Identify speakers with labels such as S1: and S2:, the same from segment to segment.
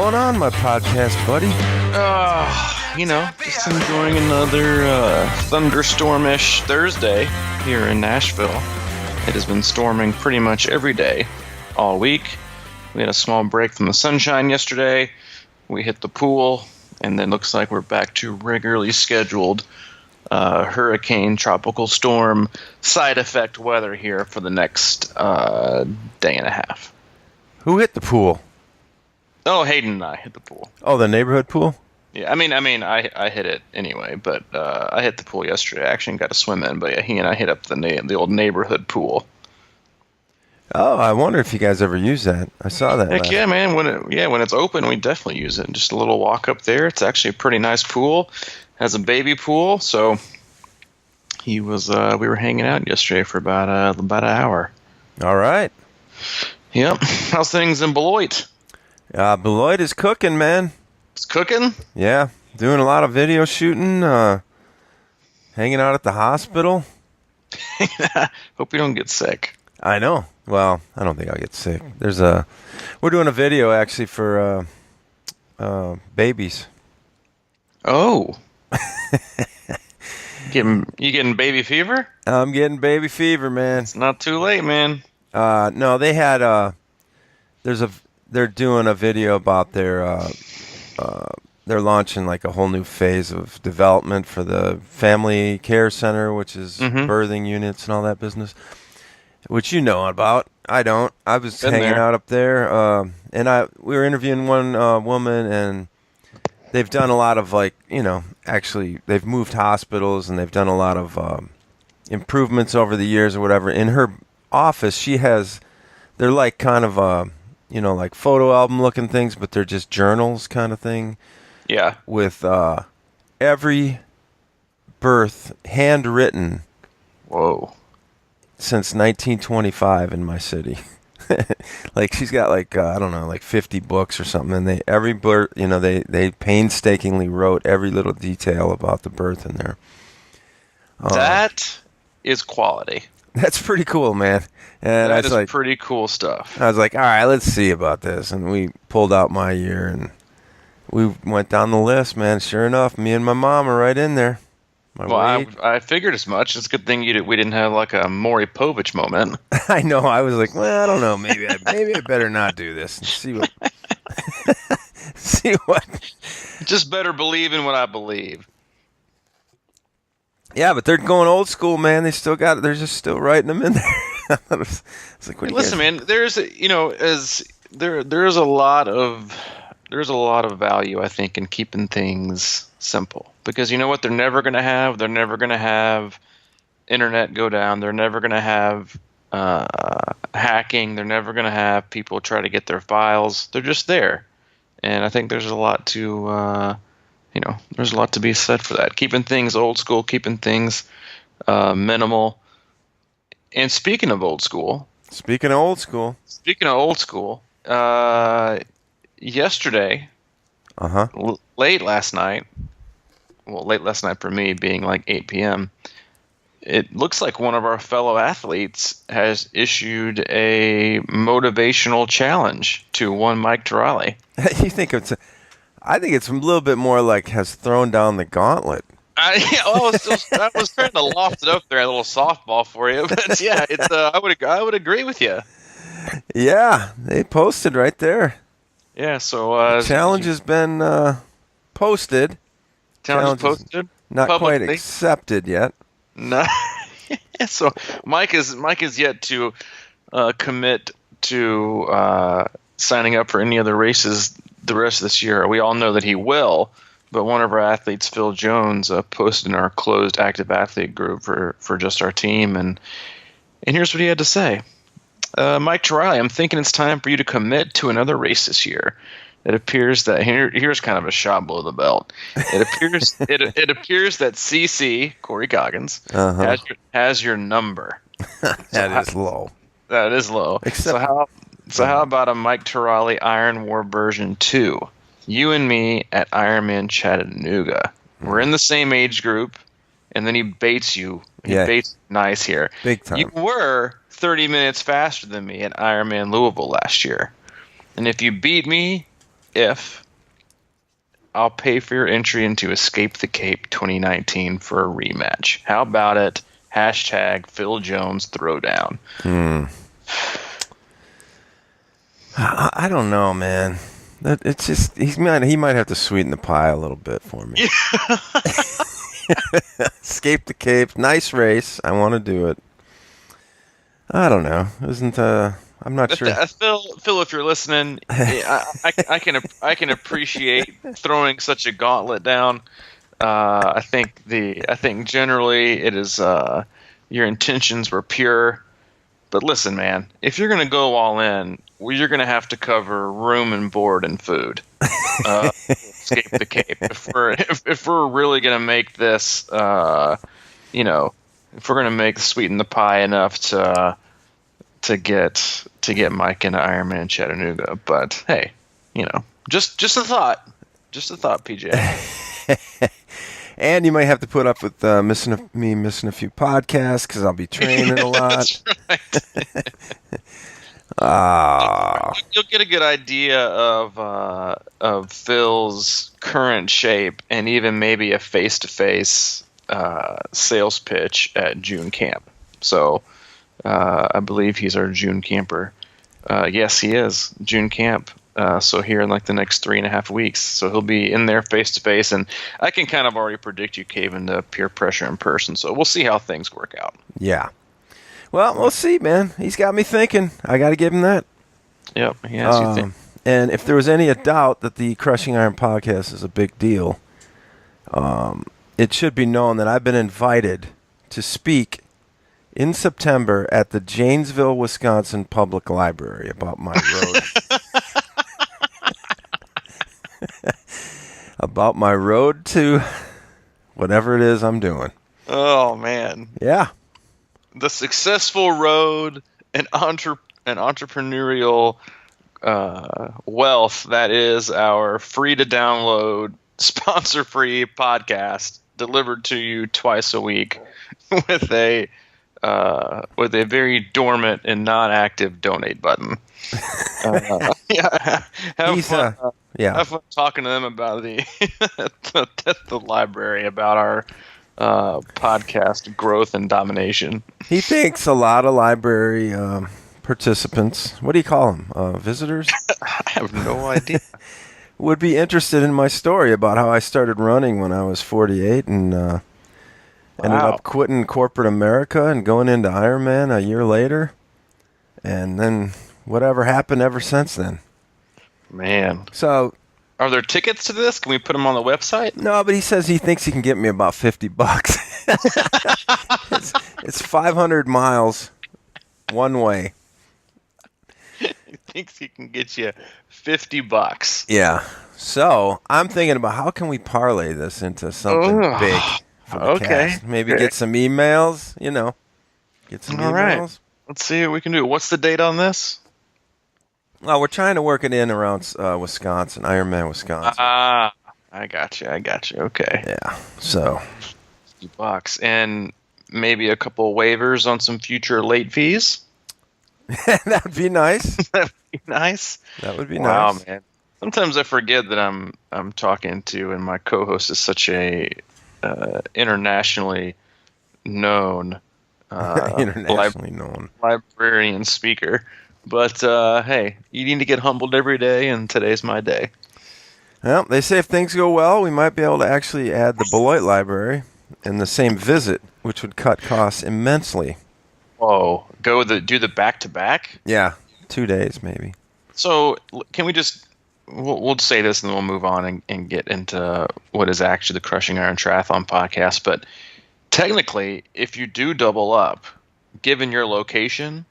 S1: going on, my podcast buddy?
S2: Just enjoying another thunderstormish Thursday here in Nashville. It has been storming pretty much every day all week. We had a small break from the sunshine yesterday. We hit the pool, and then looks like we're back to regularly scheduled hurricane, tropical storm, side effect weather here for the next day and a half.
S1: Who hit the pool?
S2: Oh, Hayden and I hit the pool.
S1: Oh, the neighborhood pool?
S2: Yeah, I hit it anyway, but I hit the pool yesterday. I actually got to swim in, but yeah, he and I hit up the old neighborhood pool.
S1: Oh, I wonder if you guys ever use that. I saw that.
S2: Heck yeah, man! When it's open, we definitely use it. Just a little walk up there. It's actually a pretty nice pool. Has a baby pool, so we were hanging out yesterday for about an hour.
S1: All right.
S2: Yep. How's things in Beloit?
S1: Beloit is cooking, man.
S2: It's cooking?
S1: Yeah, doing a lot of video shooting, hanging out at the hospital.
S2: Hope you don't get sick.
S1: I know. Well, I don't think I'll get sick. We're doing a video actually for babies.
S2: Oh. You getting baby fever?
S1: I'm getting baby fever, man.
S2: It's not too late, man.
S1: No, they had they're doing a video about they're launching like a whole new phase of development for the family care center, which is birthing units and all that business, which you know about. I don't. I was hanging out up there, and we were interviewing one woman, and they've done a lot of actually they've moved hospitals and they've done a lot of improvements over the years or whatever. In her office, they're like kind of like photo album looking things, but they're just journals kind of thing.
S2: Yeah.
S1: With every birth handwritten.
S2: Whoa.
S1: Since 1925 in my city. Like she's got like 50 books or something, and every birth, they painstakingly wrote every little detail about the birth in there.
S2: That is quality.
S1: That's pretty cool, man. And
S2: that is pretty cool stuff.
S1: I was like, all right, let's see about this. And we pulled out my year, and we went down the list, man. Sure enough, me and my mom are right in there.
S2: I figured as much. It's a good thing we didn't have like a Maury Povich moment.
S1: I know. I was like, well, I don't know. Maybe I better not do this and see what. See what.
S2: Just better believe in what I believe.
S1: Yeah, but they're going old school, man. They're just still writing them in there. It's like, what
S2: listen, man. There's a lot of value, I think, in keeping things simple, because you know what they're never going to have. They're never going to have internet go down. They're never going to have hacking. They're never going to have people try to get their files. They're just there, and I think there's a lot to. There's a lot to be said for that. Keeping things old school, keeping things minimal. And speaking of old school. Yesterday, late last night for me being like 8 p.m., it looks like one of our fellow athletes has issued a motivational challenge to one Mike Terali.
S1: I think it's a little bit more like has thrown down the gauntlet.
S2: I was trying to loft it up there, a little softball for you, but yeah, it's I would agree with you.
S1: Yeah, they posted right there.
S2: Yeah, so
S1: challenge has been posted.
S2: Challenge posted,
S1: not
S2: publicly.
S1: Quite accepted yet.
S2: No. So Mike is yet to commit to signing up for any other races the rest of this year. We all know that he will, but one of our athletes, Phil Jones, posted in our closed active athlete group for just our team, and here's what he had to say. Mike Terali, I'm thinking it's time for you to commit to another race this year. It appears that here's kind of a shot below the belt. It appears it appears that CC Corey Coggins has your number.
S1: That is low.
S2: That is low. So how about a Mike Terali Iron War version 2? You and me at Ironman Chattanooga. We're in the same age group, and then he baits you. He baits nice here.
S1: Big time.
S2: You were 30 minutes faster than me at Ironman Louisville last year. And if you beat me, if I'll pay for your entry into Escape the Cape 2019 for a rematch. How about it? Hashtag Phil Jones Throwdown.
S1: I don't know, man. It's just he might have to sweeten the pie a little bit for me. Escape the Cape, nice race. I want to do it. I don't know. I'm not sure.
S2: Phil, if you're listening, I can appreciate throwing such a gauntlet down. I think generally it is your intentions were pure. But listen, man, if you're going to go all in, you're going to have to cover room and board and food. Escape the Cape. If we're really going to make this, if we're going to make sweeten the pie enough to get Mike into Ironman Chattanooga. But hey, just a thought, PJ.
S1: And you might have to put up with missing a few podcasts because I'll be training a lot.
S2: Right. You'll get a good idea of Phil's current shape and even maybe a face-to-face sales pitch at June camp. So I believe he's our June camper. Yes, he is June camp. So here in like the next 3.5 weeks. So he'll be in there face to face, and I can kind of already predict you caving to peer pressure in person. So we'll see how things work out.
S1: Yeah. Well, we'll see, man. He's got me thinking. I got to give him that.
S2: Yep, he has you think.
S1: And if there was any doubt that the Crushing Iron podcast is a big deal, it should be known that I've been invited to speak in September at the Janesville, Wisconsin Public Library about my road. About my road to whatever it is I'm doing.
S2: Oh, man.
S1: Yeah.
S2: The successful road and entrepreneurial wealth that is our free-to-download, sponsor-free podcast delivered to you twice a week with a very dormant and non-active donate button. Yeah, have fun talking to them about the library about our podcast growth and domination.
S1: He thinks a lot of library participants, what do you call them, visitors?
S2: I have no idea.
S1: Would be interested in my story about how I started running when I was 48 and ended up quitting corporate America and going into Ironman a year later, and then whatever happened ever since then.
S2: Man.
S1: So,
S2: are there tickets to this? Can we put them on the website?
S1: No, but he says he thinks he can get me about $50. It's 500 miles one way.
S2: He thinks he can get you $50.
S1: Yeah. So I'm thinking about how can we parlay this into something big for the cast. Maybe get some emails. Get some emails.
S2: All right. Let's see what we can do. What's the date on this?
S1: Well, we're trying to work it in around Wisconsin, Ironman, Wisconsin.
S2: I got you. Okay.
S1: Yeah. So
S2: $50 and maybe a couple of waivers on some future late fees.
S1: That would be nice.
S2: That would be nice.
S1: Wow,
S2: man. Sometimes I forget that I'm talking to, and my co-host is such a internationally known librarian speaker. But hey, you need to get humbled every day, and today's my day.
S1: Well, they say if things go well, we might be able to actually add the Beloit Library in the same visit, which would cut costs immensely.
S2: Oh, do the back-to-back?
S1: Yeah, 2 days maybe.
S2: So can we just we'll say this and then we'll move on and get into what is actually the Crushing Iron Triathlon podcast. But technically, if you do double up, given your location,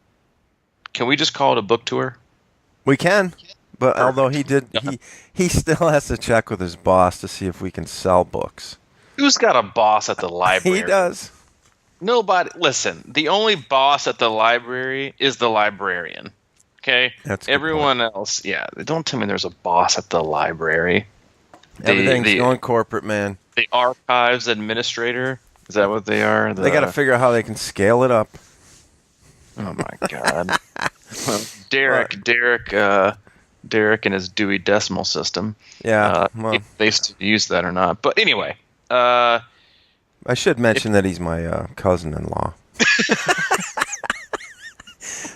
S2: can we just call it a book tour?
S1: We can, but although he still has to check with his boss to see if we can sell books.
S2: Who's got a boss at the library?
S1: He does.
S2: Nobody. Listen, the only boss at the library is the librarian. Okay?
S1: That's
S2: everyone else. Yeah, don't tell me there's a boss at the library.
S1: Everything's going corporate, man.
S2: The archives administrator. Is that what they are?
S1: They got to figure out how they can scale it up.
S2: Oh my God. Derek Derek and his Dewey Decimal System.
S1: Yeah. Well,
S2: If they still use that or not. But anyway,
S1: I should mention that he's my cousin-in-law.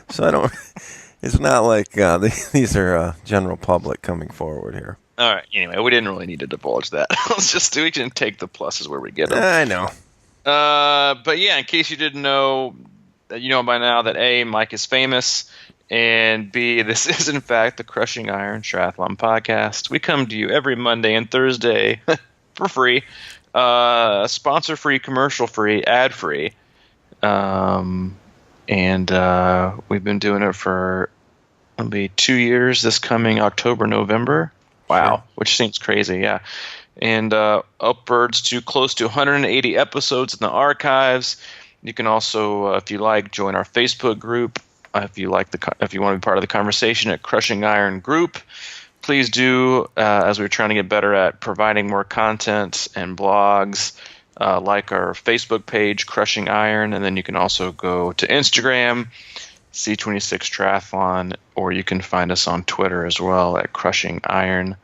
S1: So I don't. It's not like these are general public coming forward here.
S2: all right. Anyway, we didn't really need to divulge that. We can take the pluses where we get them.
S1: I know.
S2: But yeah, in case you didn't know, you know by now that A, Mike is famous, and B, this is in fact the Crushing Iron Triathlon podcast. We come to you every Monday and Thursday for free, sponsor-free, commercial-free, ad-free, and we've been doing it for it'll be 2 years this coming October, November. Wow,
S1: Sure.
S2: Which seems crazy, yeah. And upwards to close to 180 episodes in the archives. You can also, if you like, join our Facebook group. If you want to be part of the conversation at Crushing Iron Group, please do. As we're trying to get better at providing more content and blogs, like our Facebook page, Crushing Iron, and then you can also go to Instagram, C26 Triathlon, or you can find us on Twitter as well at Crushing Iron.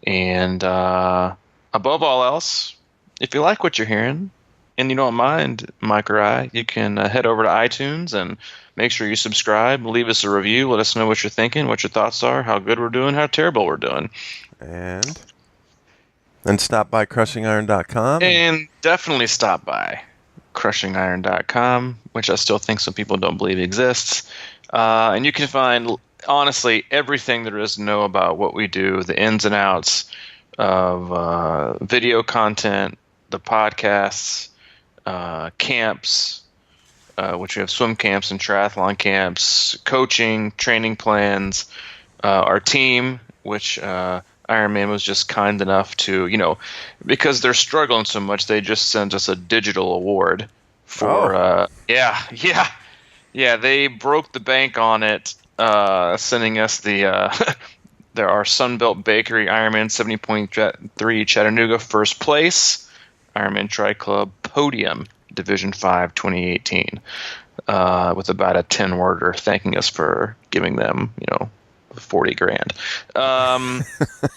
S2: And above all else, if you like what you're hearing and you don't mind Mike or I, you can head over to iTunes and make sure you subscribe, leave us a review, let us know what you're thinking, what your thoughts are, how good we're doing, how terrible we're doing.
S1: And then stop by crushingiron.com.
S2: And definitely stop by crushingiron.com, which I still think some people don't believe exists. And you can find, honestly, everything there is to know about what we do, the ins and outs of video content, the podcasts, camps, which we have swim camps and triathlon camps, coaching, training plans, our team, which Ironman was just kind enough to, because they're struggling so much, they just sent us a digital award for, yeah, they broke the bank on it, sending us the our Sunbelt Bakery Ironman 70.3 Chattanooga first place, Ironman Tri Club Podium Division 5 2018, with about a 10-worder thanking us for giving them, $40,000.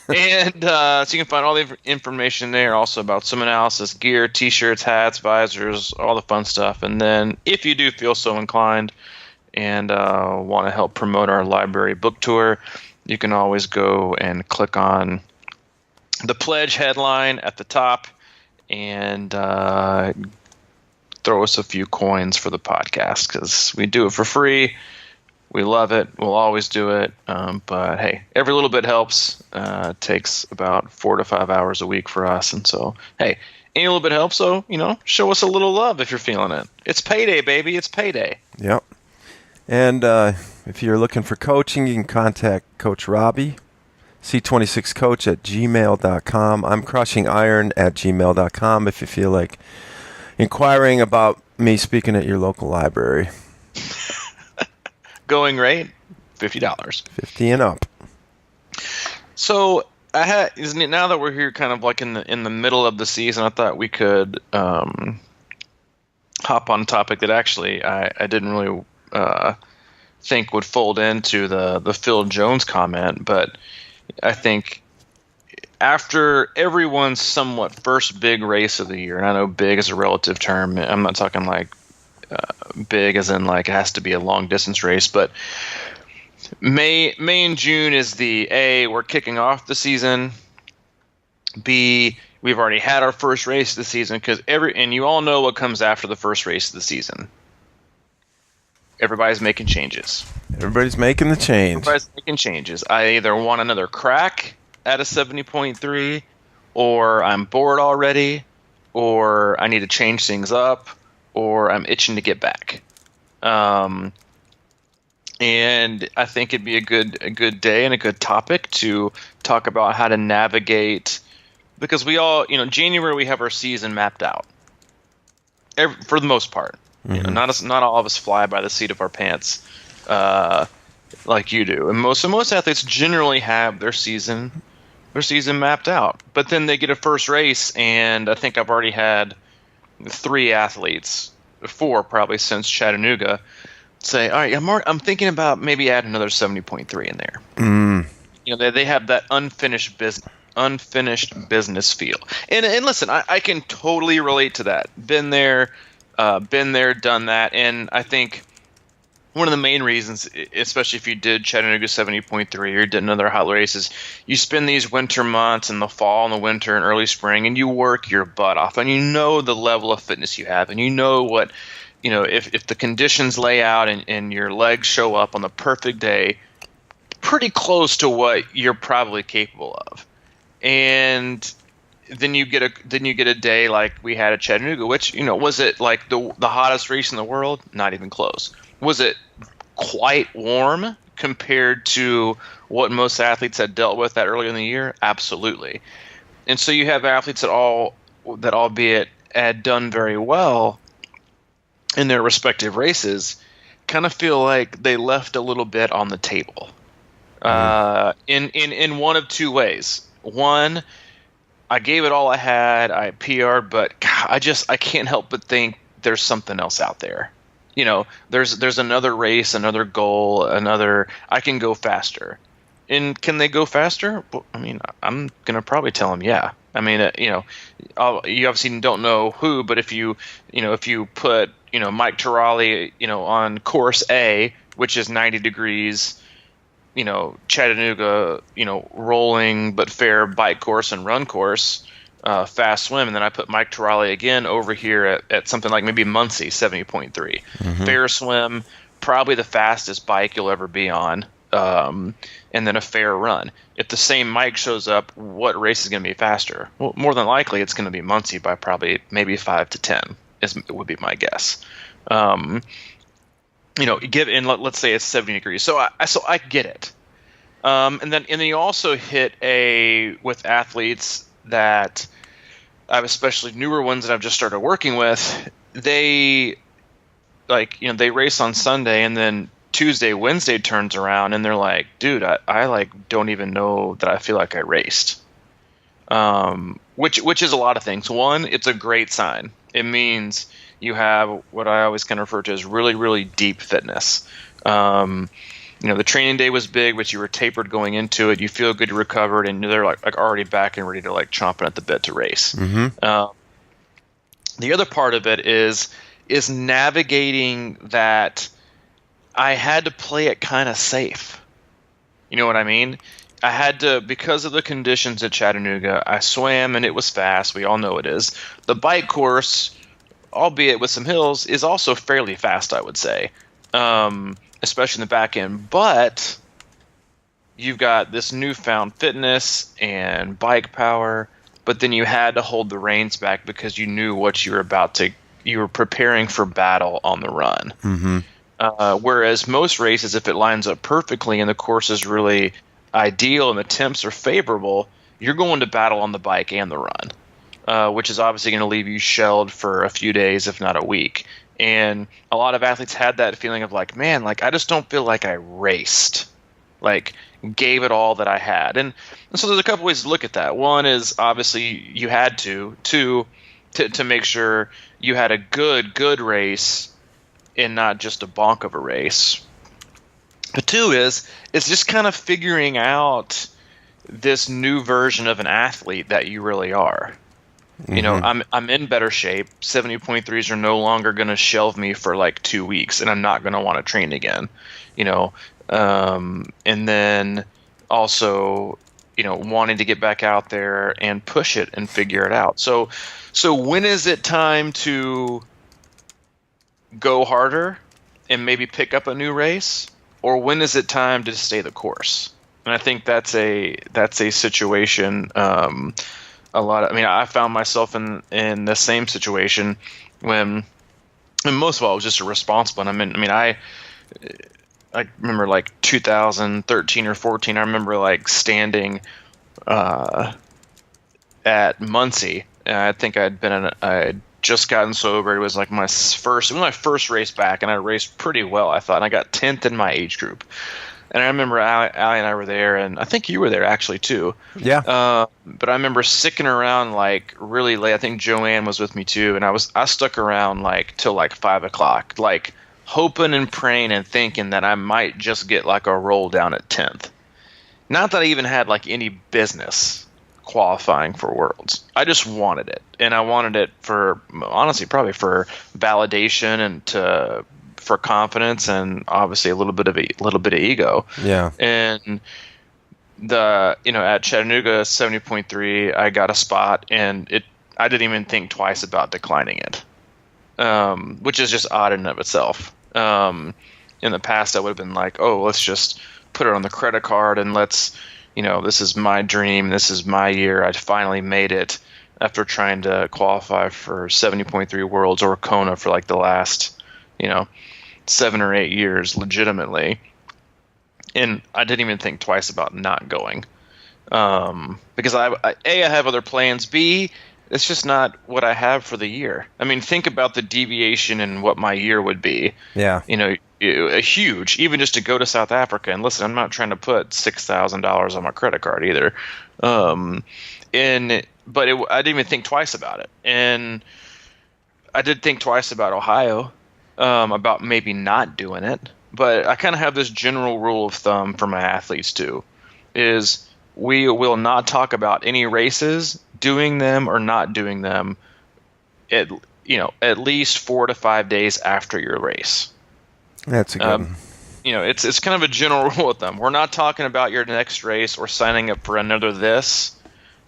S2: And so you can find all the information there, also about swim analysis, gear, t-shirts, hats, visors, all the fun stuff. And then if you do feel so inclined and want to help promote our library book tour, you can always go and click on the pledge headline at the top and throw us a few coins for the podcast, because we do it for free. We love it. We'll always do it. But hey, every little bit helps. It takes about 4 to 5 hours a week for us. And so, hey, any little bit helps. So, show us a little love if you're feeling it. It's payday, baby. It's payday.
S1: Yep. And if you're looking for coaching, you can contact Coach Robbie, C26coach at gmail.com. I'm crushingiron@gmail.com if you feel like inquiring about me speaking at your local library.
S2: Going rate, $50.
S1: 50 and up.
S2: So now that we're here, kind of like in the middle of the season, I thought we could hop on a topic that actually I didn't really think would fold into the Phil Jones comment, but I think after everyone's somewhat first big race of the year, and I know big is a relative term. I'm not talking like big as in like it has to be a long distance race, but May and June is the A, we're kicking off the season. B, we've already had our first race of the season, and you all know what comes after the first race of the season. Everybody's making changes.
S1: Everybody's making the change.
S2: Everybody's making changes. I either want another crack at a 70.3, or I'm bored already, or I need to change things up, or I'm itching to get back. And I think it'd be a good day and a good topic to talk about how to navigate, because we all, January we have our season mapped out for the most part.
S1: Mm-hmm.
S2: Not all of us fly by the seat of our pants like you do, and most athletes generally have their season mapped out. But then they get a first race, and I think I've already had 3 athletes, 4 probably since Chattanooga, say, all right, I'm thinking about maybe add another 70.3 in there. they have that unfinished business feel. And listen, I can totally relate to that. Been there, done that. And I think one of the main reasons, especially if you did Chattanooga 70.3 or did another hot races, you spend these winter months in the fall and the winter and early spring, and you work your butt off, and you know the level of fitness you have, and you know what, if the conditions lay out and your legs show up on the perfect day, pretty close to what you're probably capable of. And then you get a day like we had at Chattanooga, which, was it like the hottest race in the world? Not even close. Was it quite warm compared to what most athletes had dealt with that earlier in the year? Absolutely. And so you have athletes that albeit had done very well in their respective races, kind of feel like they left a little bit on the table. In one of two ways. One, I gave it all I had, I PR'd, but God, I can't help but think there's something else out there. There's another race, another goal, I can go faster. And can they go faster? Well, I mean, I'm going to probably tell them, yeah. I mean, you obviously don't know who, but if you put, Mike Terali, on course A, which is 90 degrees, Chattanooga, rolling but fair bike course and run course, fast swim, and then I put Mike Terali again over here at something like maybe Muncie 70.3. Mm-hmm. Fair swim, probably the fastest bike you'll ever be on, and then a fair run. If the same Mike shows up, what race is going to be faster? Well, more than likely it's going to be Muncie by probably maybe 5 to 10 would be my guess. Let's say it's 70 degrees. So I get it. And then you also hit with athletes that I have, especially newer ones that I've just started working with. They they race on Sunday, and then Tuesday, Wednesday turns around, and they're like, dude, I don't even know that I feel like I raced. Which is a lot of things. One, it's a great sign. It means you have what I always kind of refer to as really, really deep fitness. The training day was big, but you were tapered going into it. You feel good, you recovered, and they're like already back and ready to chomping at the bit to race. Mm-hmm. The other part of it is navigating that. I had to play it kind of safe. You know what I mean? I had to, because of the conditions at Chattanooga, I swam and it was fast. We all know it is. The bike course, albeit with some hills, is also fairly fast, I would say. Especially in the back end, but you've got this newfound fitness and bike power, but then you had to hold the reins back because you knew what you were preparing for battle on the run. Mm-hmm. Whereas most races, if it lines up perfectly and the course is really ideal and the temps are favorable, you're going to battle on the bike and the run, which is obviously going to leave you shelled for a few days, if not a week. And a lot of athletes had that feeling of I just don't feel like I raced, gave it all that I had. And so there's a couple ways to look at that. One is obviously you had to. Two, to make sure you had a good race and not just a bonk of a race. But two is it's just kind of figuring out this new version of an athlete that you really are. Mm-hmm. I'm in better shape. 70.3s are no longer going to shelve me for 2 weeks, and I'm not going to want to train again. And then also, wanting to get back out there and push it and figure it out. So when is it time to go harder and maybe pick up a new race, or when is it time to stay the course? And I think that's a situation. I found myself in the same situation when most of all, I was just irresponsible. And I remember 2013 or 14. I remember standing at Muncie. I think I had just gotten sober. It was my first race back, and I raced pretty well, I thought. And I got 10th in my age group. And I remember Allie and I were there, and I think you were there actually too.
S1: Yeah.
S2: But I remember sticking around really late. I think Joanne was with me too, and I stuck around till 5 o'clock, hoping and praying and thinking that I might just get a roll down at 10th. Not that I even had like any business qualifying for Worlds. I just wanted it, and I wanted it for, honestly, probably for validation and for confidence, and obviously a little bit of ego.
S1: Yeah.
S2: And at Chattanooga 70.3, I got a spot, and I didn't even think twice about declining it, which is just odd in and of itself. In the past, I would have been like, oh, let's just put it on the credit card and let's, this is my dream. This is my year. I finally made it after trying to qualify for 70.3 Worlds or Kona for like the last, 7 or 8 years legitimately. And I didn't even think twice about not going. Because I have other plans. B, it's just not what I have for the year. I mean, think about the deviation in what my year would be.
S1: Yeah.
S2: A huge, even just to go to South Africa. And listen, I'm not trying to put $6,000 on my credit card either. But I didn't even think twice about it. And I did think twice about Ohio, about maybe not doing it. But I kind of have this general rule of thumb for my athletes too, is we will not talk about any races, doing them or not doing them, at least 4 to 5 days after your race.
S1: That's a good one.
S2: It's kind of a general rule of thumb. We're not talking about your next race or signing up for another this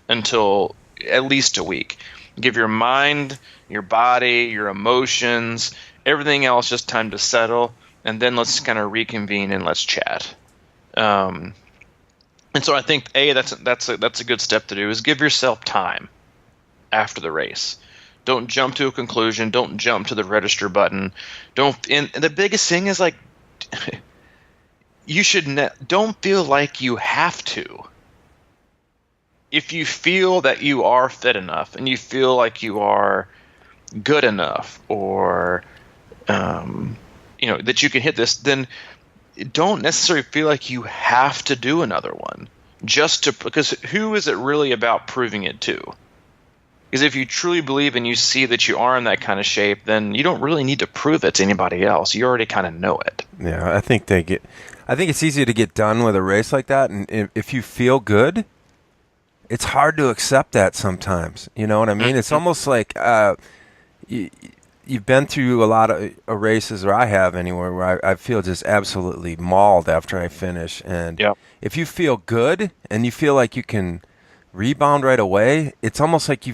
S2: until at least a week. Give your mind, your body, your emotions, everything else just time to settle, and then let's kind of reconvene and let's chat. And so I think that's a good step to do, is give yourself time after the race. Don't jump to a conclusion. Don't jump to the register button. And the biggest thing is, like, you should don't feel like you have to. If you feel that you are fit enough and you feel like you are good enough, or that you can hit this, then don't necessarily feel like you have to do another one because who is it really about proving it to? Because if you truly believe and you see that you are in that kind of shape, then you don't really need to prove it to anybody else. You already kind of know it.
S1: Yeah, I think it's easy to get done with a race like that, and if you feel good, it's hard to accept that sometimes. You know what I mean? It's almost like you've been through a lot of races, or I have anywhere, where I feel just absolutely mauled after I finish. And if you feel good and you feel like you can rebound right away, it's almost like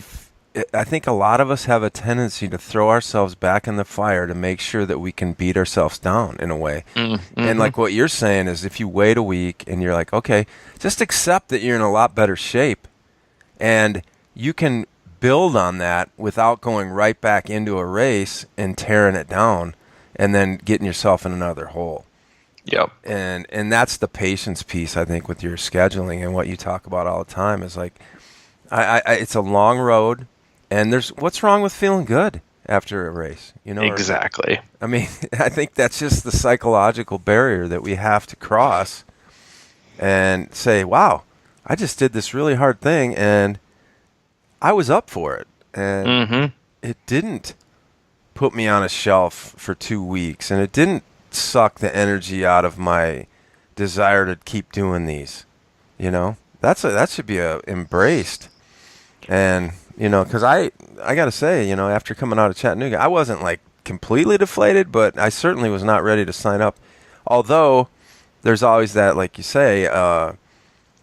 S1: I think a lot of us have a tendency to throw ourselves back in the fire to make sure that we can beat ourselves down in a way. Mm-hmm. And like what you're saying is, if you wait a week and you're like, okay, just accept that you're in a lot better shape, and you can build on that without going right back into a race and tearing it down and then getting yourself in another hole.
S2: Yep.
S1: And that's the patience piece, I think, with your scheduling, and what you talk about all the time is like, it's a long road, and what's wrong with feeling good after a race?
S2: Exactly.
S1: I mean, I think that's just the psychological barrier that we have to cross and say, wow, I just did this really hard thing, and I was up for it, and it didn't put me on a shelf for 2 weeks, and it didn't suck the energy out of my desire to keep doing these. That should be embraced. And because I gotta say, after coming out of Chattanooga, I wasn't like completely deflated, but I certainly was not ready to sign up. Although there's always that, like you say,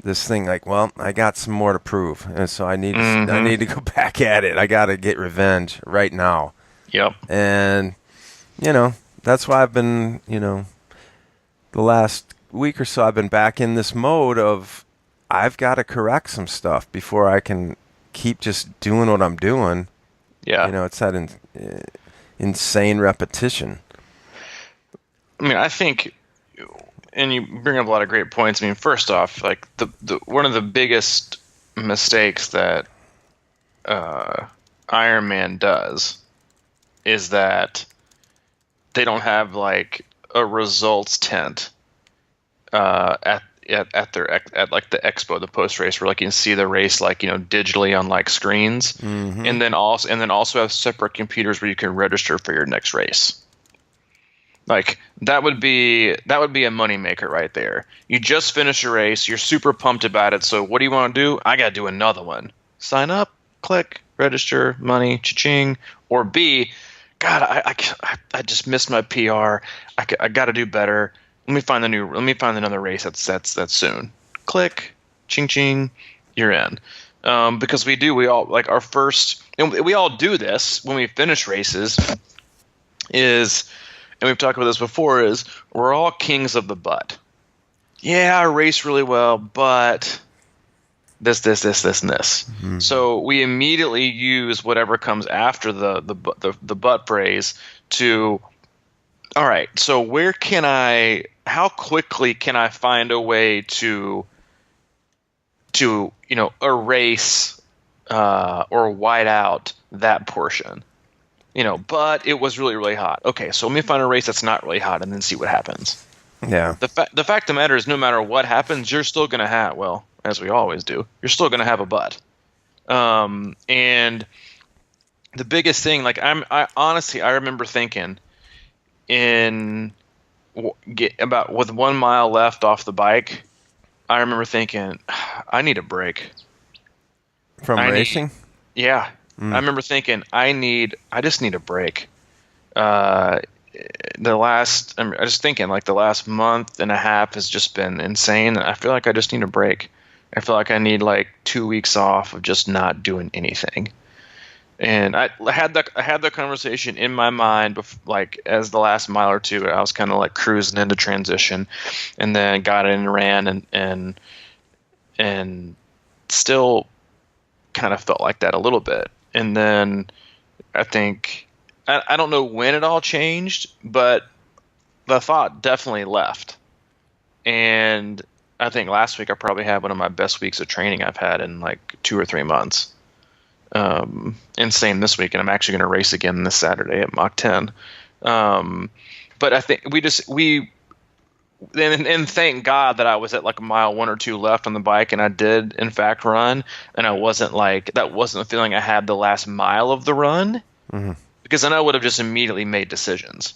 S1: this thing like, well, I got some more to prove, and so I need to go back at it. I got to get revenge right now.
S2: Yep.
S1: And that's why I've been, the last week or so, I've been back in this mode of, I've got to correct some stuff before I can keep just doing what I'm doing.
S2: Yeah.
S1: It's that insane repetition.
S2: I mean, I think, and you bring up a lot of great points. I mean, first off, like the one of the biggest mistakes that Ironman does is that they don't have like a results tent at like the expo, the post race, where like you can see the race like digitally on like screens, and then also have separate computers where you can register for your next race. Like that would be a moneymaker right there. You just finished a race, you're super pumped about it. So what do you want to do? I got to do another one. Sign up, click, register, money, cha-ching. Or B, God, I just missed my PR. I got to do better. Let me find another race that's soon. Click, ching ching, you're in. Because we all like our first, and we all do this when we finish races. And we've talked about this before, is we're all kings of the but. Yeah, I race really well, but this, and this. Mm-hmm. So we immediately use whatever comes after the but phrase to, all right, so how quickly can I find a way to erase or white out that portion? But it was really, really hot. Okay, so let me find a race that's not really hot and then see what happens.
S1: Yeah.
S2: The fact of the matter is, no matter what happens, you're still going to have, well, as we always do, you're still going to have a but. And the biggest thing, like I honestly remember thinking about with 1 mile left off the bike, I remember thinking, I need a break.
S1: From racing?
S2: Yeah. I remember thinking, I just need a break. I was thinking like the last month and a half has just been insane. I feel like I just need a break. I feel like I need like 2 weeks off of just not doing anything. And I had the conversation in my mind, like as the last mile or two, I was kind of like cruising into transition, and then got in and ran, and still kind of felt like that a little bit. And then I think, I don't know when it all changed, but the thought definitely left. And I think last week I probably had one of my best weeks of training I've had in like 2 or 3 months. And same this week, and I'm actually going to race again this Saturday at Mach 10. But I think and thank God that I was at like a mile 1 or 2 left on the bike, and I did in fact run, and I wasn't like, that wasn't the feeling I had the last mile of the run, because then I would have just immediately made decisions,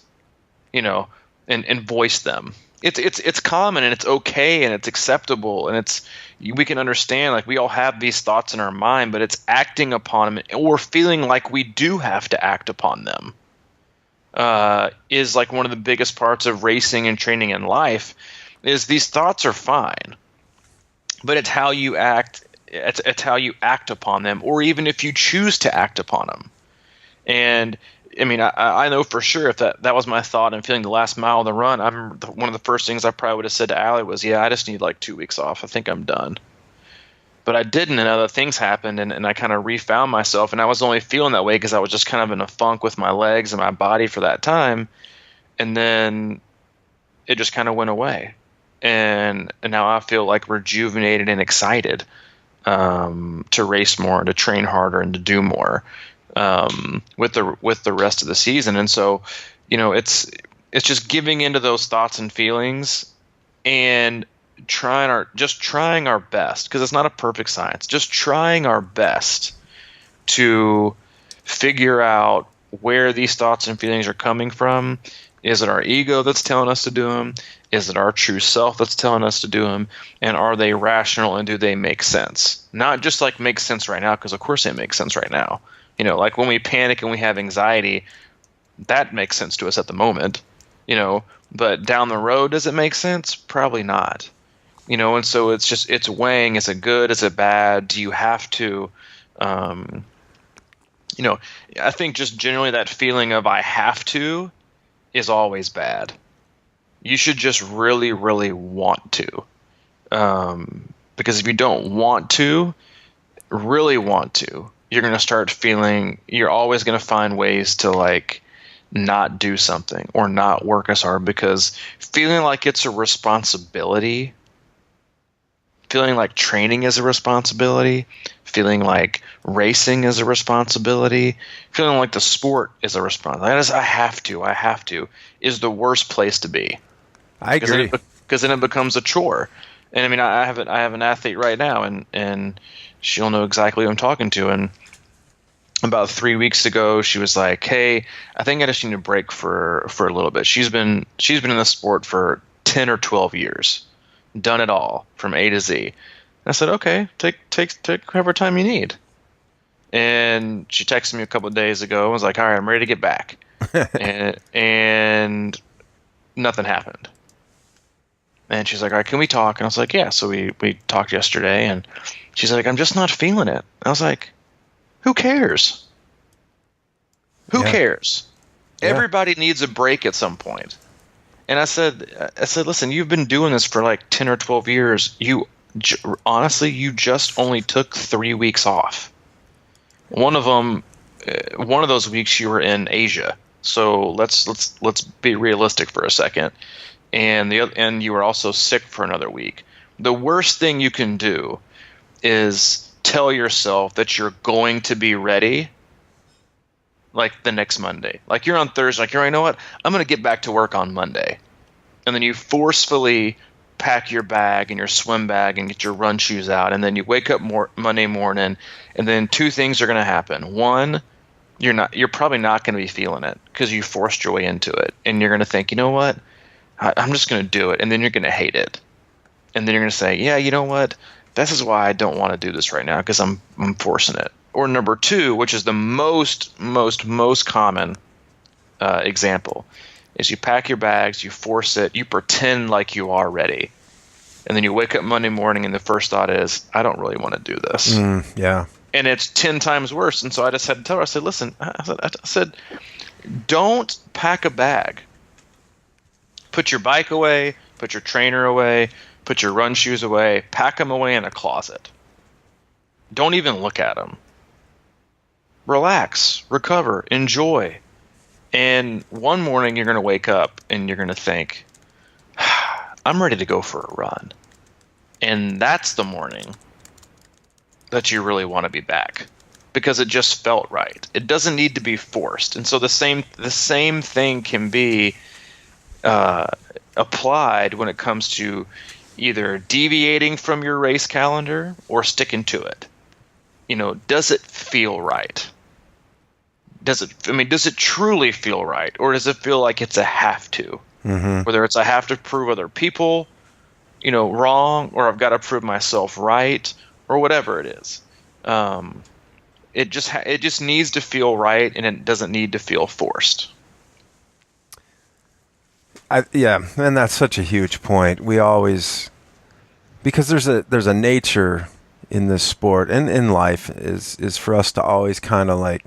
S2: and voiced them. It's common, and it's okay, and it's acceptable, and we can understand, like, we all have these thoughts in our mind, but it's acting upon them or feeling like we do have to act upon them. Is like one of the biggest parts of racing and training in life. Is these thoughts are fine, but it's how you act. It's how you act upon them, or even if you choose to act upon them. And I mean, I know for sure if that was my thought and feeling the last mile of the run, one of the first things I probably would have said to Allie was, "Yeah, I just need like 2 weeks off. I think I'm done." But I didn't, and other things happened, and I kind of refound myself, and I was only feeling that way because I was just kind of in a funk with my legs and my body for that time, and then it just kind of went away, and now I feel like rejuvenated and excited to race more, and to train harder, and to do more with the rest of the season. And so, it's just giving into those thoughts and feelings, and trying our best, because it's not a perfect science, just trying our best to figure out where these thoughts and feelings are coming from. Is it our ego that's telling us to do them? Is it our true self that's telling us to do them? And are they rational, and do they make sense? Not just like make sense right now, because of course they make sense right now. Like when we panic and we have anxiety, that makes sense to us at the moment, but down the road, does it make sense? Probably not. And so it's weighing, is it good, is it bad, do you have to, I think just generally that feeling of I have to is always bad. You should just really, really want to, because if you don't really want to, you're going to start feeling, you're always going to find ways to like not do something or not work as hard, because feeling like it's a responsibility, feeling like training is a responsibility, feeling like racing is a responsibility, feeling like the sport is a responsibility. That is, I have to, is the worst place to be.
S1: I agree.
S2: Because then it becomes a chore. And I mean, I have an athlete right now, and she'll know exactly who I'm talking to. And about 3 weeks ago, she was like, "Hey, I think I just need a break for a little bit." She's been in the sport for 10 or 12 years, done it all from A to Z. And I said, "Okay, take whatever time you need." And she texted me a couple of days ago and was like, "All right, I'm ready to get back." and nothing happened. And she's like, "All right, can we talk?" And I was like, "Yeah." So we talked yesterday, and she's like, "I'm just not feeling it." I was like, "Who cares? Who cares?
S1: Yeah.
S2: Everybody needs a break at some point." And I said, "Listen, you've been doing this for like 10 or 12 years. Honestly, you just only took 3 weeks off. One of those weeks you were in Asia. So let's be realistic for a second. And you were also sick for another week. The worst thing you can do is tell yourself that you're going to be ready like the next Monday. Like you're on Thursday, like, you know what? I'm going to get back to work on Monday." And then you forcefully pack your bag and your swim bag and get your run shoes out. And then you wake up Monday morning, and then two things are going to happen. One, you're probably not going to be feeling it because you forced your way into it. And you're going to think, "You know what? I'm just going to do it." And then you're going to hate it. And then you're going to say, "Yeah, you know what? This is why I don't want to do this right now because I'm forcing it." Or number two, which is the most common example, is you pack your bags, you force it, you pretend like you are ready. And then you wake up Monday morning and the first thought is, "I don't really want to do this."
S1: Yeah.
S2: And it's 10 times worse. And so I just had to tell her, I said, "Listen," I said, "don't pack a bag. Put your bike away, put your trainer away, put your run shoes away, pack them away in a closet. Don't even look at them. Relax, recover, enjoy." And one morning you're going to wake up and you're going to think, "I'm ready to go for a run." And that's the morning that you really want to be back because it just felt right. It doesn't need to be forced. And so the same thing can be applied when it comes to either deviating from your race calendar or sticking to it. Does it feel right? Does it truly feel right? Or does it feel like it's a have to? Mm-hmm. Whether it's I have to prove other people, wrong, or I've got to prove myself right, or whatever it is. It just needs to feel right, and it doesn't need to feel forced.
S1: And that's such a huge point. We always, because there's a nature in this sport and in life is for us to always kind of like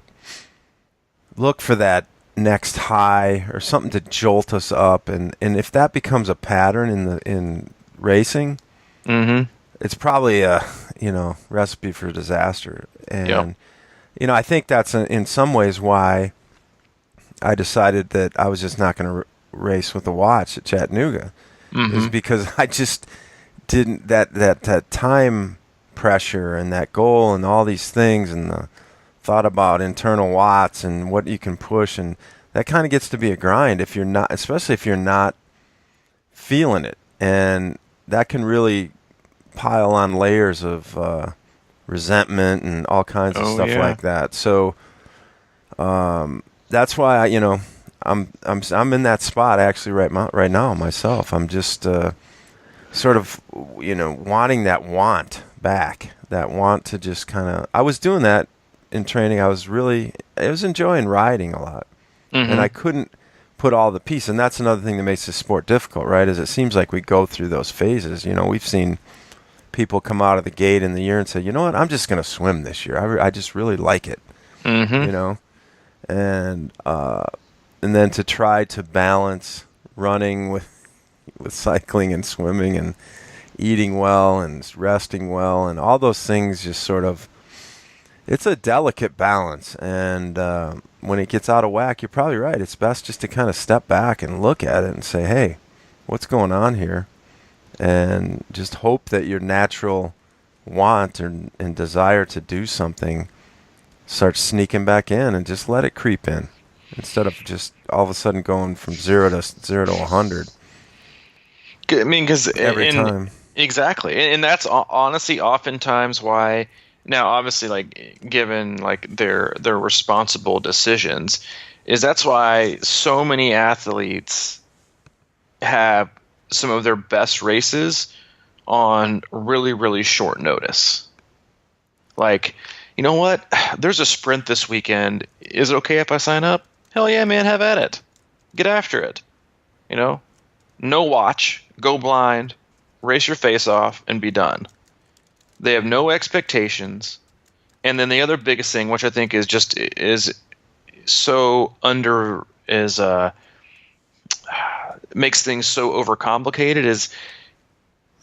S1: look for that next high or something to jolt us up, and if that becomes a pattern in racing, mm-hmm. it's probably a recipe for disaster. And I think that's in some ways why I decided that I was just not going to race with a watch at Chattanooga, mm-hmm. is because I just didn't that time pressure and that goal and all these things and the thought about internal watts and what you can push, and that kind of gets to be a grind if you're not, especially if you're not feeling it, and that can really pile on layers of resentment and all kinds of stuff like that. So that's why I'm in that spot actually right now myself. I'm just sort of wanting that want back, that want to just kind of. I was doing that in training. I was enjoying riding a lot, mm-hmm. and I couldn't put all the pieces. And that's another thing that makes this sport difficult, right? Is it seems like we go through those phases. We've seen people come out of the gate in the year and say, "You know what? I'm just going to swim this year. I just really like it," mm-hmm. And then to try to balance running with cycling and swimming and eating well and resting well and all those things, just sort of, it's a delicate balance. And when it gets out of whack, you're probably right. It's best just to kind of step back and look at it and say, "Hey, what's going on here?" And just hope that your natural want and desire to do something starts sneaking back in, and just let it creep in instead of just all of a sudden going from 0 to 100.
S2: I mean, because
S1: every time.
S2: Exactly. And that's honestly oftentimes why Now, obviously, like given like their responsible decisions, is that's why so many athletes have some of their best races on really, really short notice. Like, you know what? There's a sprint this weekend. Is it okay if I sign up? Hell yeah, man, have at it. Get after it. You know, no watch, go blind, race your face off, and be done. They have no expectations. And then the other biggest thing, which I think is so under is makes things so overcomplicated, is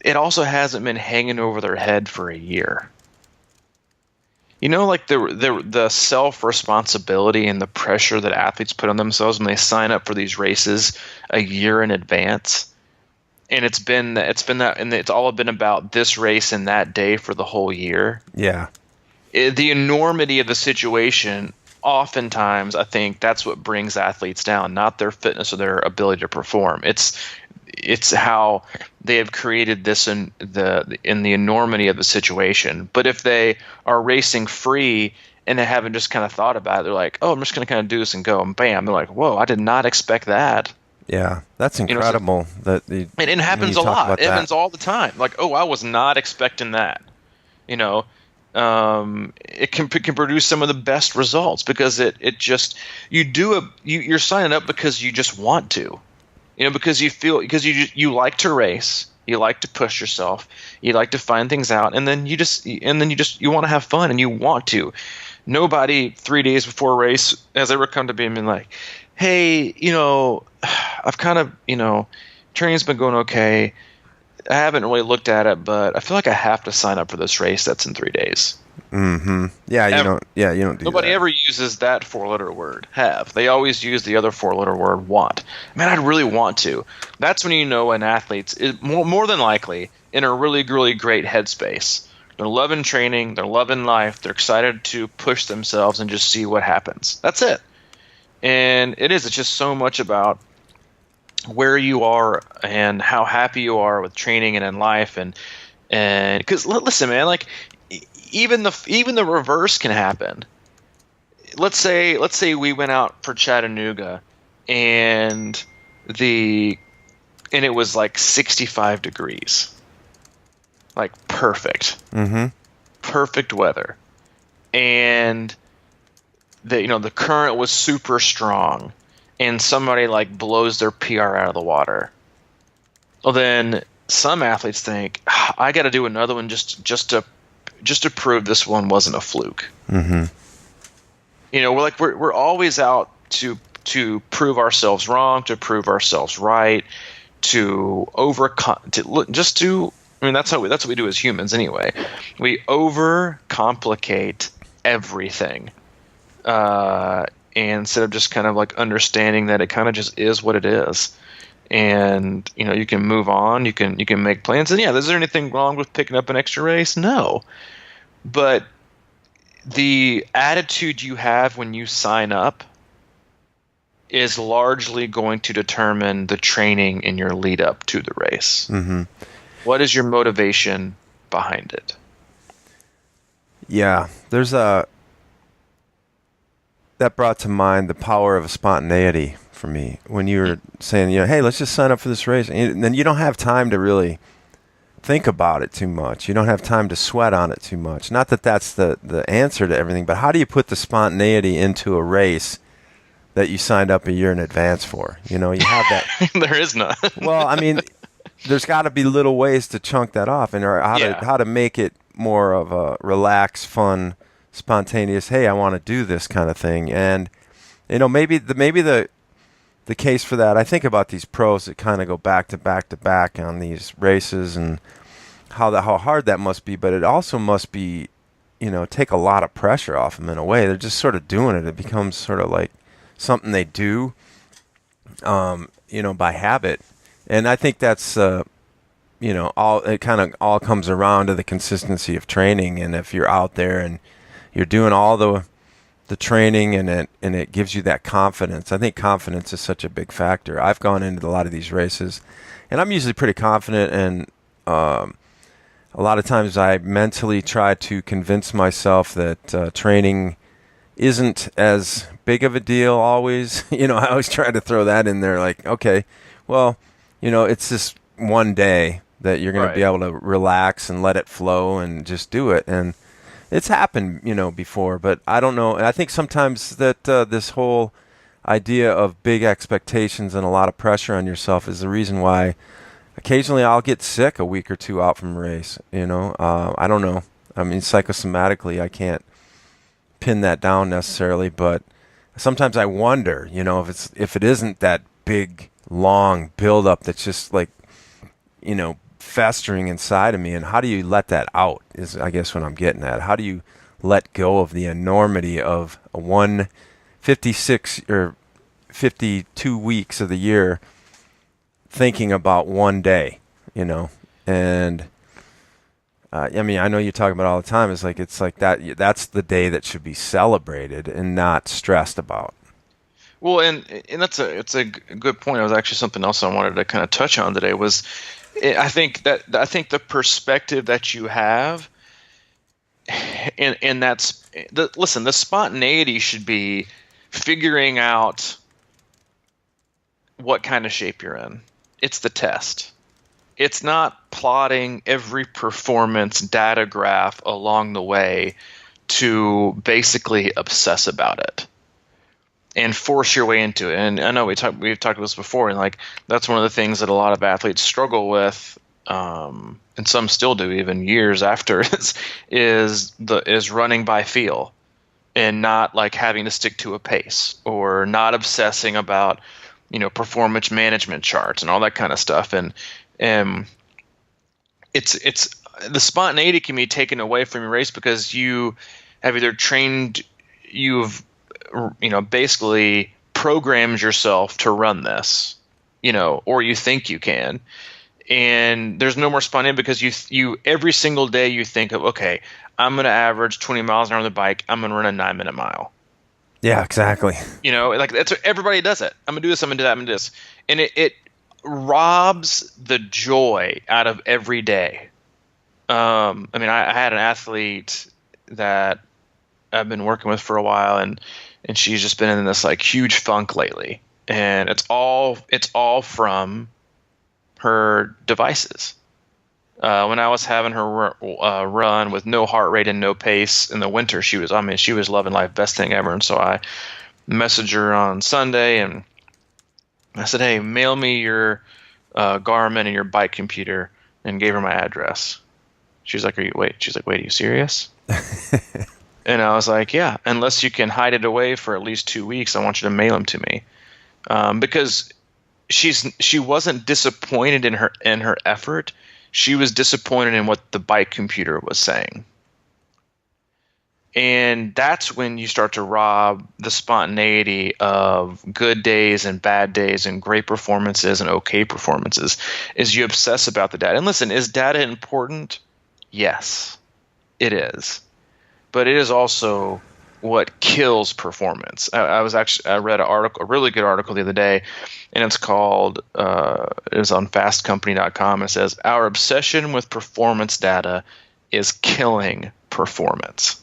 S2: it also hasn't been hanging over their head for a year. You know, like the self-responsibility and the pressure that athletes put on themselves when they sign up for these races a year in advance. And it's been that, and it's all been about this race and that day for the whole year.
S1: Yeah.
S2: The enormity of the situation, oftentimes, I think that's what brings athletes down, not their fitness or their ability to perform. It's how they have created this in the enormity of the situation. But if they are racing free and they haven't just kind of thought about it, they're like, oh, I'm just going to kind of do this and go, and bam, they're like, whoa, I did not expect that.
S1: Yeah, that's incredible.
S2: And it happens a lot. It happens all the time. Like, oh, I was not expecting that. You know, it can produce some of the best results because it just you're signing up because you just want to. You know, because you like to race, you like to push yourself, you like to find things out, and then you want to have fun and you want to. Nobody 3 days before a race has ever come to me and been like, hey, you know, I've kind of, you know, training's been going okay. I haven't really looked at it, but I feel like I have to sign up for this race that's in 3 days.
S1: Mm-hmm. Yeah, you don't. Yeah, you don't do
S2: Nobody
S1: that.
S2: ever uses that 4-letter word. Have. They always use the other 4-letter word. Want. Man, I'd really want to. That's when you know an athlete's more than likely in a really, really great headspace. They're loving training. They're loving life. They're excited to push themselves and just see what happens. That's it. And it's just so much about where you are and how happy you are with training and in life, and because listen, man, like even the reverse can happen. Let's say we went out for Chattanooga and it was like 65 degrees, like perfect, perfect weather, and the current was super strong, and somebody like blows their PR out of the water. Well, then some athletes think, I got to do another one just to prove this one wasn't a fluke.
S1: Mm-hmm.
S2: You know, we're always out to prove ourselves wrong, to prove ourselves right, to overcome, I mean, that's what we do as humans anyway. We overcomplicate everything. And instead of just kind of like understanding that it kind of just is what it is, and you can move on, you can make plans, and is there anything wrong with picking up an extra race? No, but the attitude you have when you sign up is largely going to determine the training in your lead up to the race.
S1: Mm-hmm.
S2: What is your motivation behind it?
S1: Yeah, there's that brought to mind the power of spontaneity for me when you were saying, hey, let's just sign up for this race. And then you don't have time to really think about it too much. You don't have time to sweat on it too much. Not that that's the answer to everything, but how do you put the spontaneity into a race that you signed up a year in advance for? You have that.
S2: There is none.
S1: Well, I mean, there's got to be little ways to chunk that off, or how to make it more of a relaxed, fun, spontaneous, hey, I want to do this kind of thing. And maybe the case for that, I think about these pros that kind of go back to back to back on these races, and how hard that must be, but it also must be take a lot of pressure off them in a way. They're just sort of doing it. It becomes sort of like something they do by habit. And I think that's it kind of all comes around to the consistency of training. And if you're out there and you're doing all the training and it gives you that confidence. I think confidence is such a big factor. I've gone into a lot of these races and I'm usually pretty confident, and a lot of times I mentally try to convince myself that training isn't as big of a deal always. I always try to throw that in there like, okay, well, it's just one day that you're going to be
S2: Right.
S1: able to relax and let it flow and just do it. And it's happened, before, but I don't know. And I think sometimes that this whole idea of big expectations and a lot of pressure on yourself is the reason why occasionally I'll get sick a week or two out from a race. I don't know. I mean, psychosomatically, I can't pin that down necessarily, but sometimes I wonder, if it isn't that big, long buildup that's just like, festering inside of me, and how do you let that out? Is I guess what I'm getting at. How do you let go of the enormity of a 156 or 52 weeks of the year thinking about one day, and I mean, I know you talk about it all the time. It's like that. That's the day that should be celebrated and not stressed about.
S2: Well, and it's a good point. It was actually something else I wanted to kind of touch on today. I think the perspective that you have, and listen, the spontaneity should be figuring out what kind of shape you're in. It's the test. It's not plotting every performance data graph along the way to basically obsess about it and force your way into it. And I know we've talked about this before, and like that's one of the things that a lot of athletes struggle with, and some still do even years after, is running by feel and not like having to stick to a pace or not obsessing about performance management charts and all that kind of stuff. And it's the spontaneity can be taken away from your race because you have either you've basically programmed yourself to run this, or you think you can, and there's no more spontaneity because you every single day you think of, okay, I'm going to average 20 miles an hour on the bike. I'm going to run a 9-minute mile.
S1: Yeah, exactly.
S2: Like that's everybody does it. I'm going to do this. I'm going to do that. I'm going to do this. And it robs the joy out of every day. I mean, I had an athlete that I've been working with for a while, and she's just been in this like huge funk lately, and it's all from her devices. When I was having her run with no heart rate and no pace in the winter, she was loving life, best thing ever. And so I messaged her on Sunday and I said, hey, mail me your Garmin and your bike computer, and gave her my address. She's like, wait, are you serious? And I was like, yeah, unless you can hide it away for at least 2 weeks, I want you to mail them to me. Because she wasn't disappointed in her effort. She was disappointed in what the bike computer was saying. And that's when you start to rob the spontaneity of good days and bad days and great performances and okay performances, is you obsess about the data. And listen, is data important? Yes, it is. But it is also what kills performance. I read a really good article the other day, and it's called, it was on fastcompany.com. It says, our obsession with performance data is killing performance.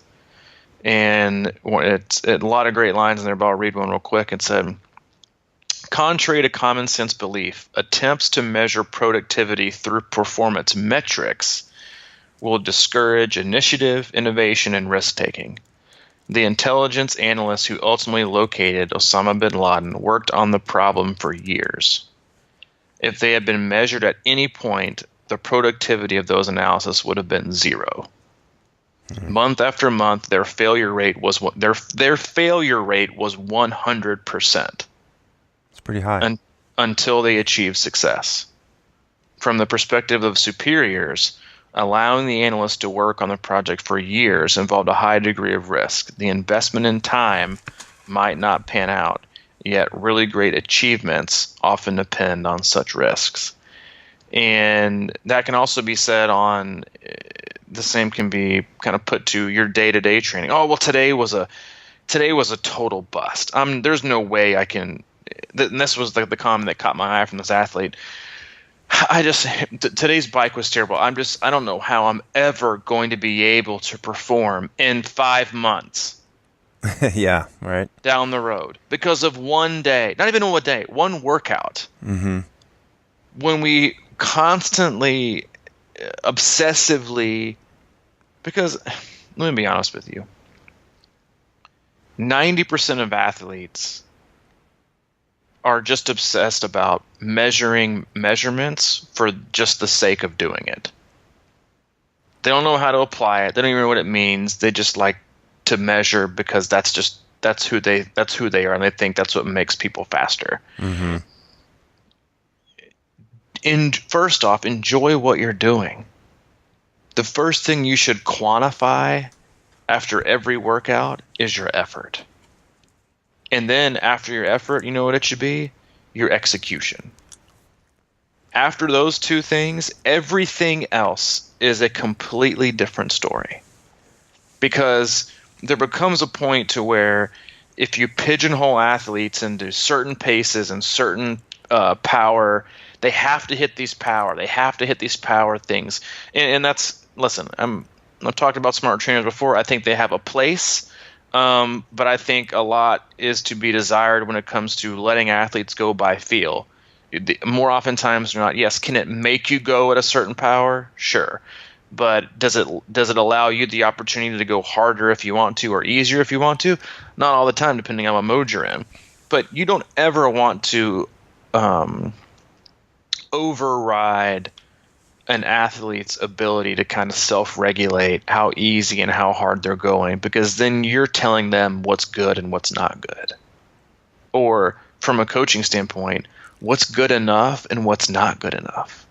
S2: And it's a lot of great lines in there, but I'll read one real quick. It said, contrary to common sense belief, attempts to measure productivity through performance metrics will discourage initiative, innovation, and risk-taking. The intelligence analysts who ultimately located Osama bin Laden worked on the problem for years. If they had been measured at any point, the productivity of those analyses would have been zero. Mm-hmm. Month after month, their failure rate was 100%.
S1: It's pretty high.
S2: Until they achieved success. From the perspective of superiors, allowing the analyst to work on the project for years involved a high degree of risk. The investment in time might not pan out, yet really great achievements often depend on such risks. And that can also be said on, the same can be kind of put to your day-to-day training. Oh, well, today was a total bust. There's no way I can, and this was the comment that caught my eye from this athlete. Today's bike was terrible. I don't know how I'm ever going to be able to perform in 5 months
S1: Yeah, right.
S2: down the road because of one day, not even one day, one workout.
S1: Mm-hmm.
S2: When we constantly, obsessively, because let me be honest with you, 90% of athletes are just obsessed about measuring measurements for just the sake of doing it. They don't know how to apply it. They don't even know what it means. They just like to measure because that's who they are, and they think that's what makes people faster.
S1: Mm-hmm.
S2: First off, enjoy what you're doing. The first thing you should quantify after every workout is your effort. And then after your effort, you know what it should be? Your execution. After those two things, everything else is a completely different story. Because there becomes a point to where if you pigeonhole athletes into certain paces and certain power, they have to hit these power. They have to hit these power things. And that's, listen, I've talked about smart trainers before. I think they have a place. But I think a lot is to be desired when it comes to letting athletes go by feel. More oftentimes than not, yes, can it make you go at a certain power? Sure. But does it allow you the opportunity to go harder if you want to or easier if you want to? Not all the time, depending on what mode you're in. But you don't ever want to override an athlete's ability to kind of self-regulate how easy and how hard they're going, because then you're telling them what's good and what's not good. Or from a coaching standpoint, what's good enough and what's not good enough.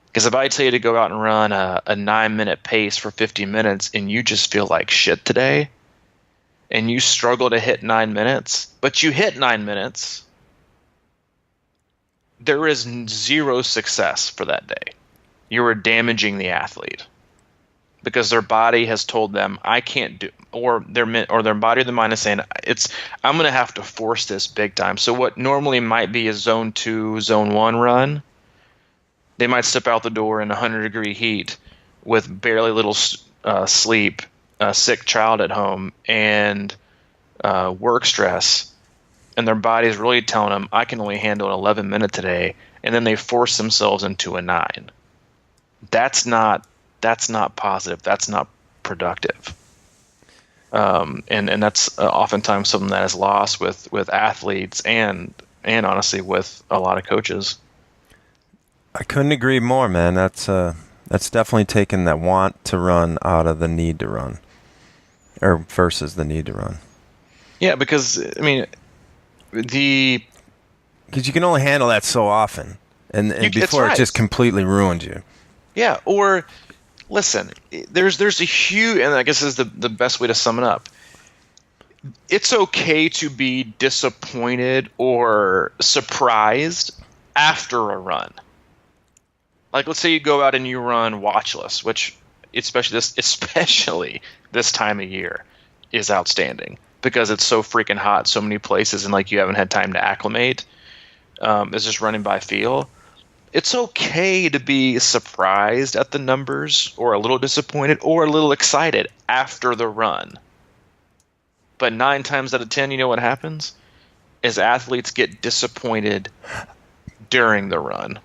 S2: Because if I tell you to go out and run a 9-minute pace for 50 minutes and you just feel like shit today and you struggle to hit 9 minutes, but you hit 9 minutes, there is zero success for that day. You are damaging the athlete because their body has told them, I can't do, or their body or their mind is saying, I'm going to have to force this big time. So what normally might be a zone 2, zone 1 run, they might step out the door in 100-degree heat with barely little sleep, a sick child at home, and work stress. And their body is really telling them, I can only handle an 11-minute today. And then they force themselves into a 9. That's not positive. That's not productive. And that's oftentimes something that is lost with athletes and honestly with a lot of coaches.
S1: I couldn't agree more, man. That's definitely taken that want to run out of the need to run, or versus the need to run.
S2: Yeah, because I mean,
S1: because you can only handle that so often, and before it just completely ruined you.
S2: Yeah, or listen, there's a huge, and I guess this is the best way to sum it up. It's okay to be disappointed or surprised after a run. Like, let's say you go out and you run watchless, which especially this time of year is outstanding because it's so freaking hot so many places and like you haven't had time to acclimate. It's just running by feel. It's okay to be surprised at the numbers or a little disappointed or a little excited after the run. But 9 times out of 10, you know what happens? Is athletes get disappointed during the run.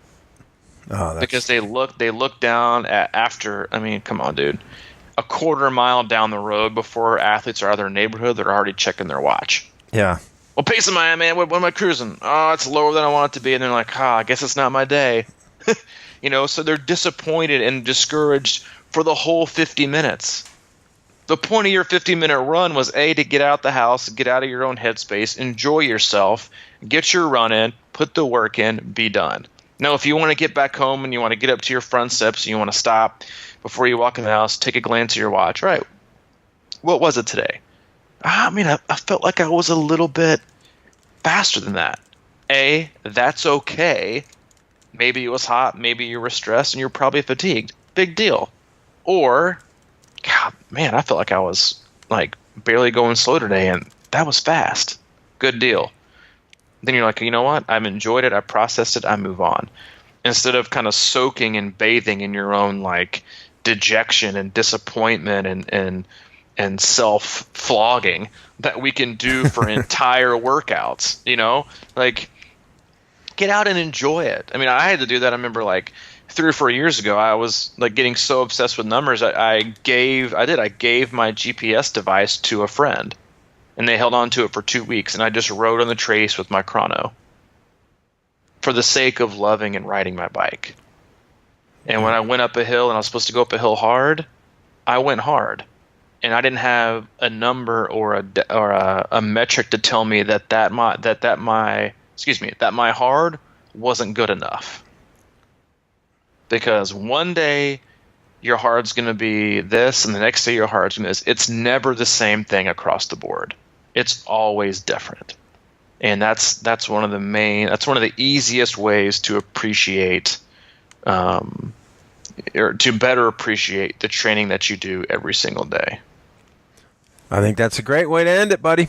S1: Oh,
S2: because they look down at after, I mean, come on, dude. A quarter mile down the road before athletes are out of their neighborhood, they're already checking their watch.
S1: Yeah.
S2: Well, pace am I, man? What am I cruising? Oh, it's lower than I want it to be. And they're like, I guess it's not my day. So they're disappointed and discouraged for the whole 50 minutes. The point of your 50-minute run was, A, to get out the house, get out of your own headspace, enjoy yourself, get your run in, put the work in, be done. Now, if you want to get back home and you want to get up to your front steps and you want to stop before you walk in the house, take a glance at your watch. Right. What was it today? I mean, I felt like I was a little bit faster than that. A, that's okay. Maybe it was hot. Maybe you were stressed and you're probably fatigued. Big deal. Or, God, man, I felt like I was like barely going slow today and that was fast. Good deal. Then you're like, you know what? I've enjoyed it. I processed it. I move on. instead of kind of soaking and bathing in your own like dejection and disappointment and self flogging that we can do for entire workouts, like get out and enjoy it. I mean, I had to do that. I remember like 3 or 4 years ago, I was like getting so obsessed with numbers. I gave my GPS device to a friend, and they held on to it for 2 weeks, and I just rode on the trace with my chrono for the sake of loving and riding my bike. And when I went up a hill and I was supposed to go up a hill hard, I went hard, and I didn't have a number or a metric to tell me that my hard wasn't good enough. Because one day your hard's going to be this, and the next day your hard's going to be this. It's never the same thing across the board. It's always different. And that's one of the easiest ways to appreciate or to better appreciate the training that you do every single day.
S1: I think that's a great way to end it, buddy.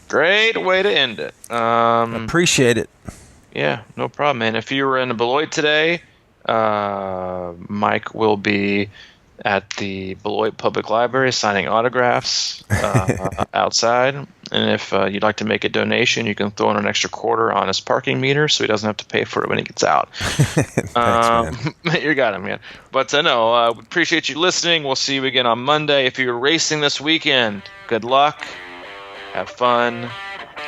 S2: Great way to end it.
S1: Appreciate it.
S2: Yeah, no problem, man. If you were in Beloit today, Mike will be at the Beloit Public Library signing autographs outside. And if you'd like to make a donation, you can throw in an extra quarter on his parking meter so he doesn't have to pay for it when he gets out.
S1: Thanks, man.
S2: You got it, man. But no, appreciate you listening. We'll see you again on Monday. If you're racing this weekend, good luck. Have fun.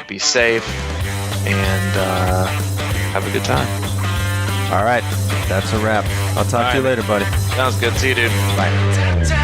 S2: Be safe. And have a good time.
S1: All right. That's a wrap. I'll talk to you later, buddy.
S2: Sounds good. See you, dude. Bye.